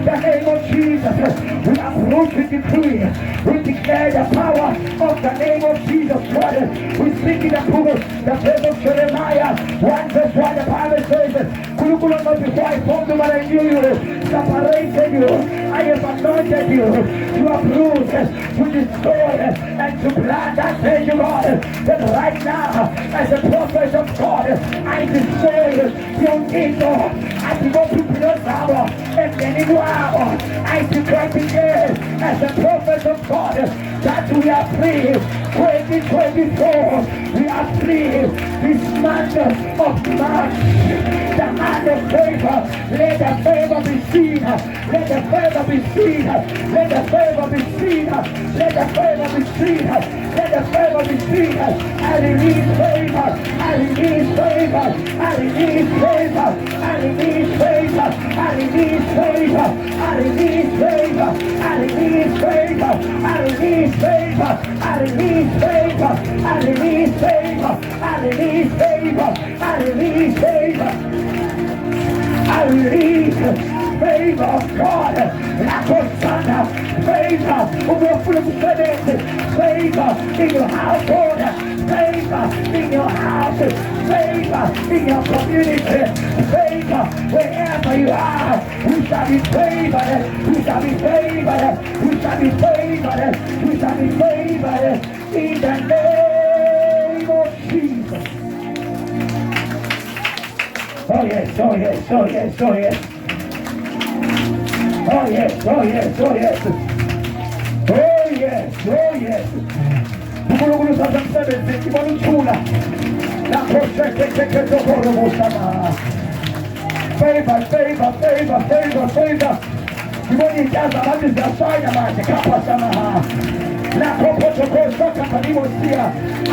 the name of Jesus, we uproot and decree, we declare the power of the name of Jesus Christ. We speak in the book, the verse of Jeremiah 1 verse 1, the Bible says, Kulukula not before I formed you, but I knew you, separated you, I have anointed you, to uproot, to destroy, and to plant that thing, God, that right now, as a prophet of God, I destroy your evil, I devote to your power, and anyone, I declare today, as a prophet of God, that we are free, 2024, we are free. This month of March, the month of favor, let the favor be seen. Let the favor be seen. Let the favor be seen. Let the favor be seen. Let the favor be seen. I release favor. I release favor. I release favor. I release favor. I release favor. I release favor. I release favor. I release favor. I release favor. I release favor. I release favor. I release favor. I release favor of God. Lakosana, favor favor in your household, favor in your house, favor in your community, favor wherever you are. We shall be favored. We shall be favored. We shall be favored. We shall be favored in the name of Jesus. Oh yes, oh yes, oh yes, oh yes. Oh yes, oh yes, oh yes. Oh yes, oh yes. Ukulunkulu sasemsebenzini ibonuthula. Lapho sekekekekokoromusama. Favor, favor, favor, favor, favor. Ngibona iy'nhlanzi abantu ziyashaya manje kaphasamaha. Lapho photokhosa kaphanimosia.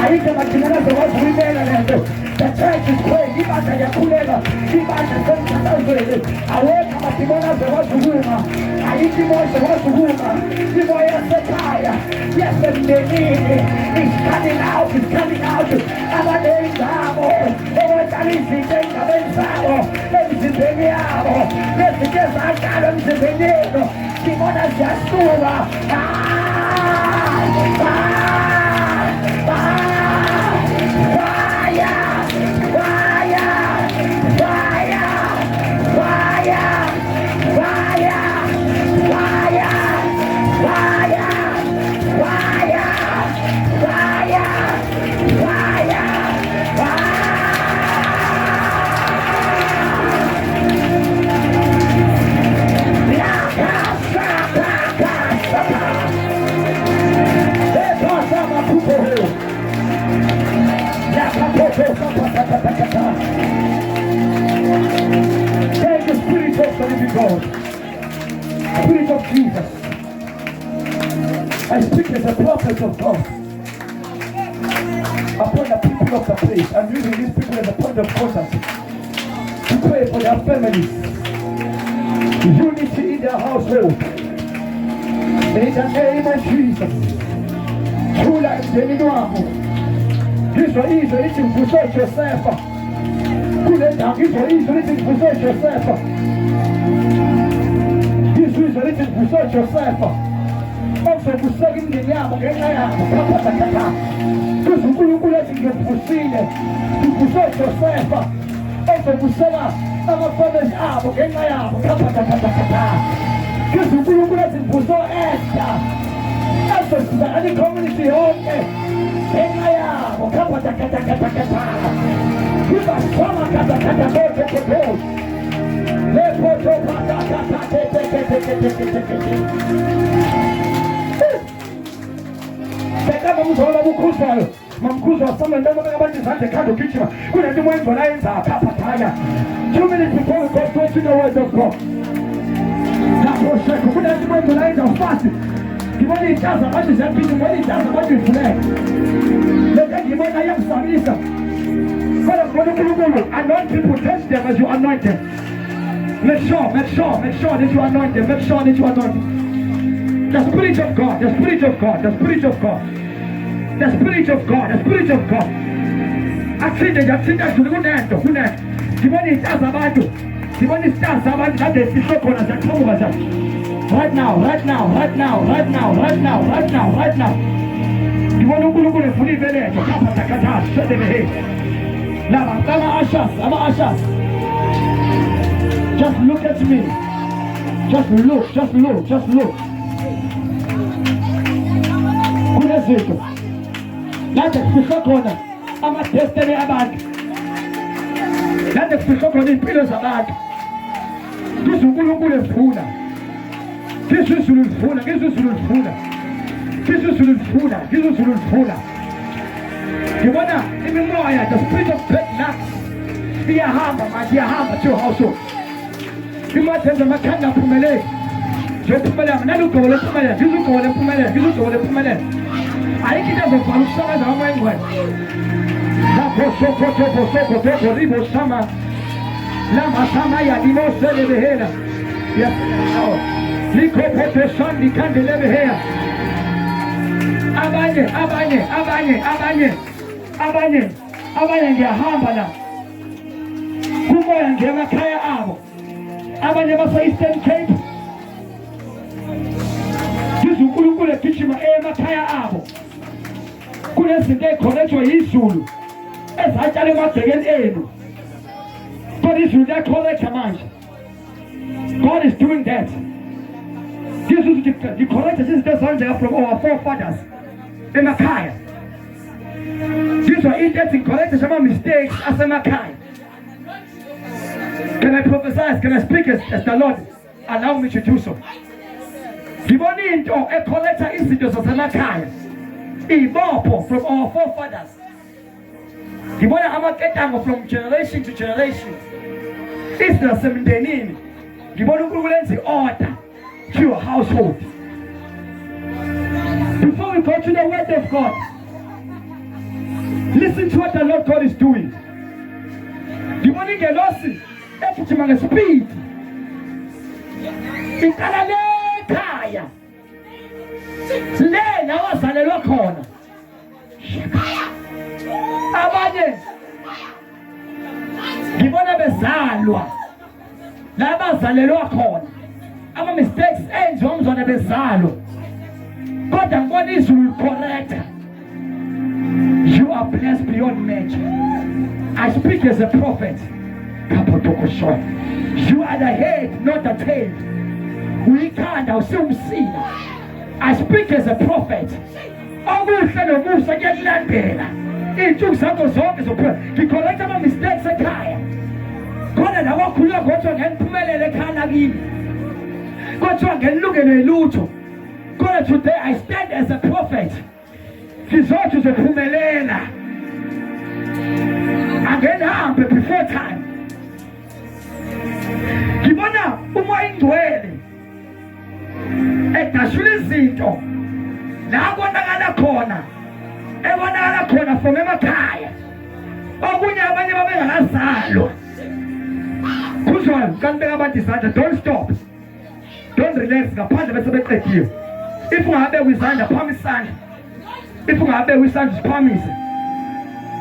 Ayikho magcinana zokwazi ukuyimela lento. The church is praying. Ibandla liyakhuleka. Ibandla lisemthandazweni. Awekho amadimoni azokwazi ayikho imoya ezokwazi imoya yasekhaya yasemndenini. It's coming out. It's coming out. Abanezabo okwenzala izinto ey'ndabeni zabo emzimbeni yabo nezinto ezadala emzimbeni yenu sibona ziyasuka. Thank the Spirit of the living God, Spirit of Jesus. I speak as a prophet of God upon the people of the place. I'm using these people as a point of contact to pray for their families, unity in their household. In the name of Jesus. Kula Endlini Yomlilo. Ngizwa izwi lithi mvuso Josefa. Kule ndawo ngizwa izwi lithi mvuso Josefa. Ngizwa izwi lithi mvuso Josefa. Okuzovuseka imindeni yabo ngenxa yabo. Kaphathakapha. Ngizwa uNkulunkulu ethi ngivusile. Mvuso Josefa. Okuzovuseka amafamily abo ngenxa yabo. Kaphathakapha. Ngizwa uNkulunkulu ethi mvuso Esther. Azosiza ani community yonke. Ngenxa yabo. Kaphathakapha. Kiba sama katakata bote. Lepoto patakata. Bekama mzola bukhuzwayo. Mamkhuzwa wasama ndaba abantu izandla ekhanda ugijima. Kunento mwenzo la yenza kaphathaya. 2 minutes before we go straight to the word of God. Lapho shekho kunento mwenzo la yenza ufasi. Ngibona iy'nhlanzi abantu ziyaphinda, ngibona iy'nhlanzi abantu ivuleka. Lento ngibona iyamzamisa. Father, anoint people, touch them as you anoint them. Make sure that you anoint them. Make sure that you anoint them. The Spirit of God, the Spirit of God, the Spirit of God, the Spirit of God, the Spirit of God. Atsinda kunento. Ngibona iy'nhlanzi abantu. Ngibona isitazi abantu kade sihle khona ziyaqhamuka ziyaqhamuka. Right now. Ngibona uNkulunkulu efuna ibeletho. Kaphathakapha, shedelehe. I'm ushers. Just look at me. Just look. Kunezinto. Lade kufika khona ama-destiny abantu. Lade kufika khona iy'mpilo zabantu. Ngizwa uNkulunkulu efuna. Ngizwa izulu lifuna. Ngibona imimoya, the spirit of bad luck. Iyahamba manje, iyahamba to your household. Imadenza makhanda aphumelele. Ngiyophumelela, nalugqobo lephumelela, ngizugqobo lephumelela, ngizugqobo lephumelela. Ayikho into ezovala ukusakaza kwama ingcwele. Lapho soko ribo sama. Lama sama ya limosele behela. Yes. Liko pote sandi kandele behela. Abanye ngiyahamba la. Kumoya ngemakhaya abo. Abanye basa Eastern Cape. uNkulunkulu egijima emakhaya abo. Kunezinto ezikhonethwa yizulu ezatshala emagcekeni enu. God is manje. God is doing that. Jesus the corrected is the from our forefathers emakhaya. These are in corrected some mistakes as emakhaya. Can I prophesy? Can I speak as the Lord allow me to do so? Ngibona into ecollector izinto zasemakhaya. Ibopho from our forefathers. Ngibona amaketango from generation to generation. Izinto zasemndenini. Ngibona uNkulunkulu enza order to your household. Before we go to the word of God, listen to what the Lord God is doing. Ngibona ingelosi egijima ngespeed. Iqala lekhaya. Lena wazalelwa khona. Abanye ngibona bezalwa. La bazalelwa khona. Ama mistakes enziwa umzwana bezalwa. Kodwa ngibona izulu correct. You are blessed beyond measure. I speak as a prophet. You are the head, not the tail. I speak as a prophet. Okuhle nomusa kuyakulandela. Iy'nsuku zakho zonke zokuphila. Ngicorrecta ama mistakes ekhaya. Khona la wakhuluma kodwa ngeniphumelele ekhaya kimi. Kodwa ngenilungelo yelutho. Kodwa today I stand as a prophet. Sizothu zophumelela. Angenhambe before time. Ngibona umoya ingcwele edashula izinto la konakala khona ebonakala khona from emakhaya. Okunye abanye babengakazalwa. Kuzwa kanibeka abantu izandla, don't stop, don't relax ngaphandle bese beqedile. If ungabeka izandla phama isandla, if ungabeka isandla siphamise,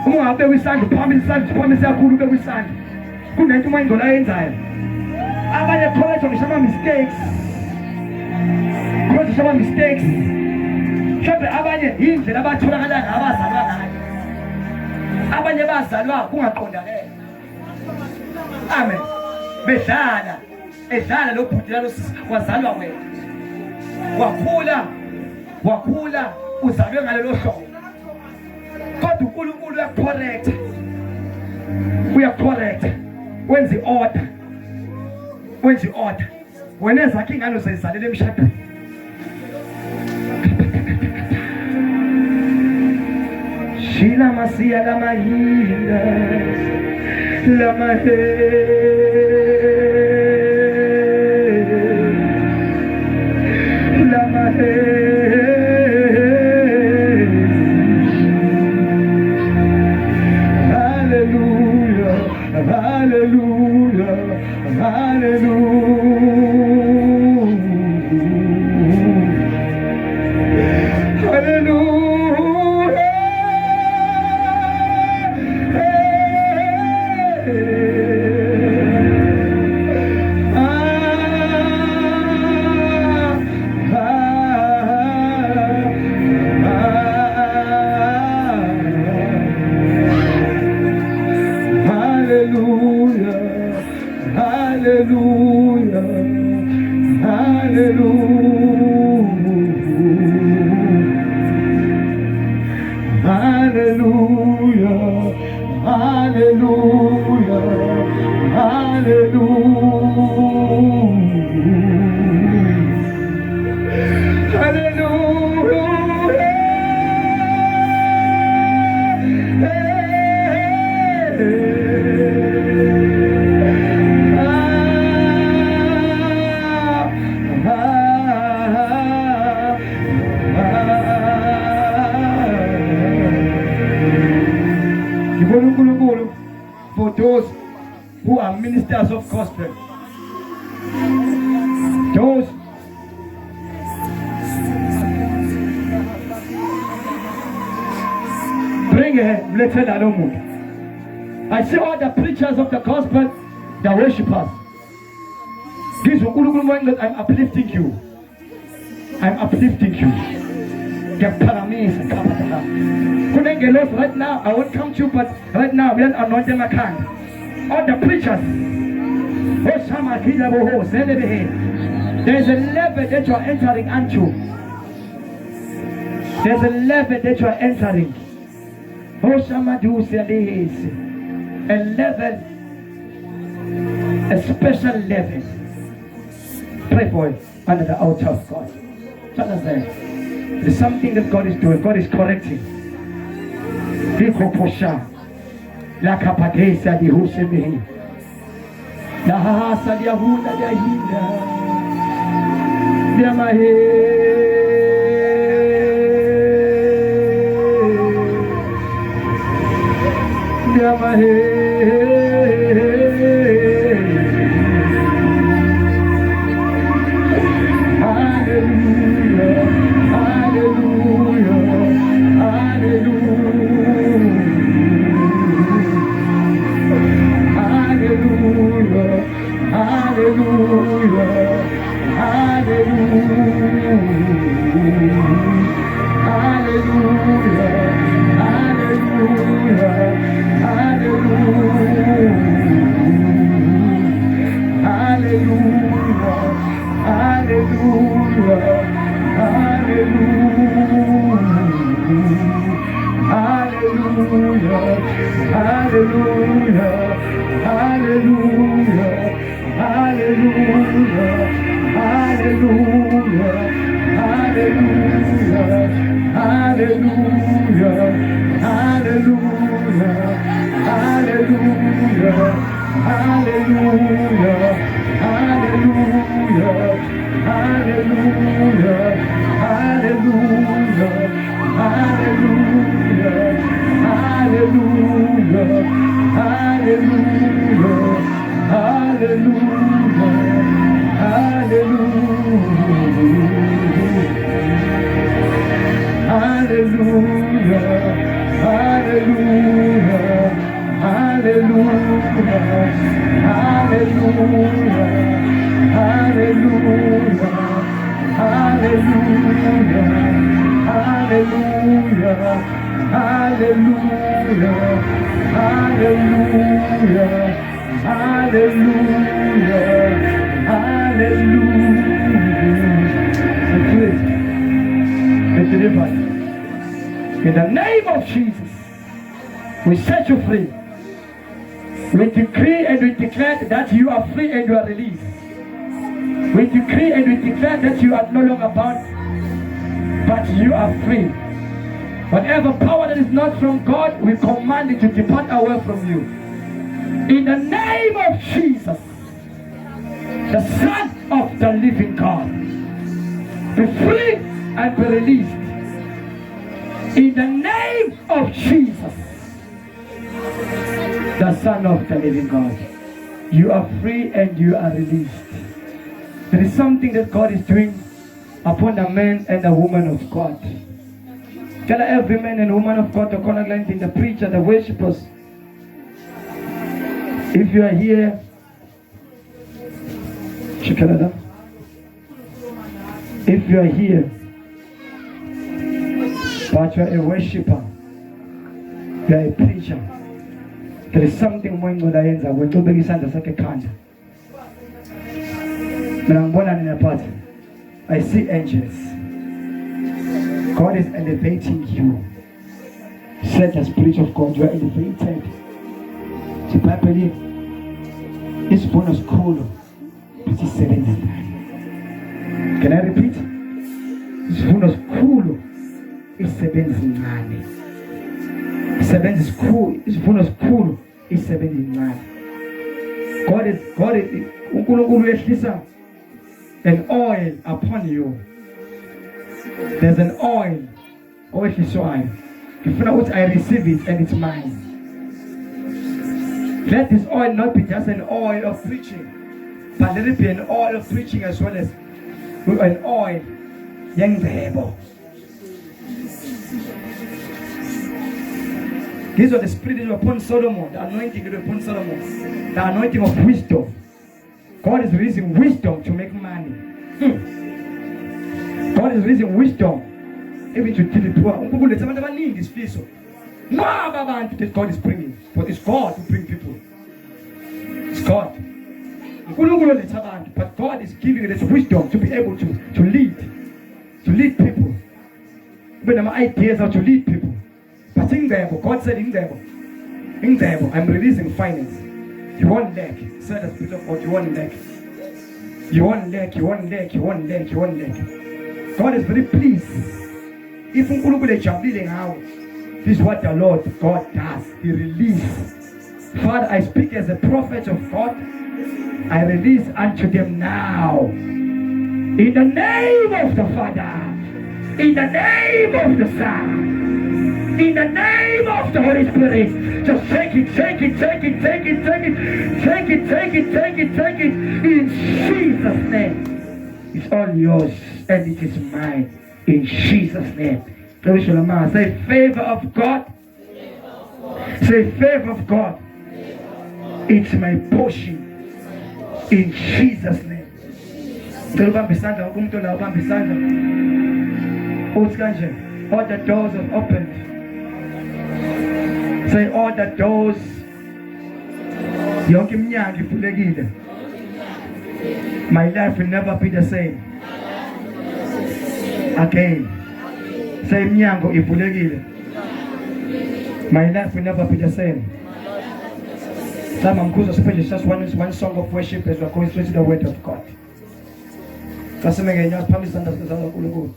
uma ungabeka isandla phamise isandla siphamise kakhulu ubeka isandla. Kunento umoya ingcwele ayenzayo. Abanye correct ngishama mistakes. Kodwa shama mistakes. Mhlawumbe abanye indlela abatholakala ngabazalwa ngayo. Abanye bazalwa kungaqondakele. Amen. Bedlala lo bhutila lo wazalwa wena. Wakhula uzalwe ngalelo hlobo. Kodwa uNkulunkulu uyacorrect. Wenza order. Wenza order. Wena zakhe ingalo sezizalela emshadweni. Shila masia la mahinda la mahe la mahe. Hallelujah, hallelujah, hallelujah. ministers of gospel. Those bring a little alone. I see all the preachers of the gospel, the worshippers. This I'm uplifting you. I'm uplifting you. Couldn't get lost right now. I won't come to you, but right now we are anointing my hand. All the preachers. There's a level that you are entering into. There's a level that you are entering. A level, a special level. Pray for it under the altar of God. There's something that God is doing. God is correcting. In the name of Jesus, we set you free. We decree and we declare that you are free and you are released. We decree and we declare that you are no longer bound, but you are free. Whatever power that is not from God, we command it to depart away from you. In the name of Jesus, the Son of the living God, be free and be released. In the name of Jesus, the Son of the living God, you are free and you are released. There is something that God is doing upon the man and the woman of God. Tell every man and woman of God, the congregant, the preacher, the worshippers, if you are here, if you are here, but you are a worshipper, you are a preacher, there is something going on when you begin to say kanda. I see angels. God is elevating you. Said the Spirit of God, you are elevated. The Bible is bonus cool. It's 7. Can I repeat? It's bonus cool. It's 7. 7 is cool. It's bonus cool. It's 7. God is an oil upon you. There's an oil. If you know what, I receive it and it's mine. Let this oil not be just an oil of preaching, but let it be an oil of preaching as well as an oil. Yengzebo. These are the spirit that upon Solomon, the anointing that upon Solomon, the anointing of wisdom. God is releasing wisdom to make money. God is releasing wisdom even to kill the poor. That God is bringing, but it's God who brings people. It's God. But God is giving us wisdom to be able to lead people. But my ideas are to lead people. But in there, God said in there, I'm releasing finance. You won't lack. Said the Spirit of God, you won't lack. You won't lack, you won't lack, you won't lack, you won't lack. God is very pleased. If this is what the Lord God does. He releases. Father, I speak as a prophet of God. I release unto them now. In the name of the Father. In the name of the Son. In the name of the Holy Spirit. Just take it, take it, take it, take it, take it, take it, take it, take it, take it. In Jesus' name. It's all yours and it is mine. In Jesus' name. Say favor of God. Say favor of God. It's my portion. In Jesus' name. All the doors are opened. Say all the doors. My life will never be the same. Again. Say mnyango ivulekile. My life will never be the same. Some Mkuzo special just one song of worship as we're going straight to the word of God. Kasi mga inyo, pamisanda sa ulo.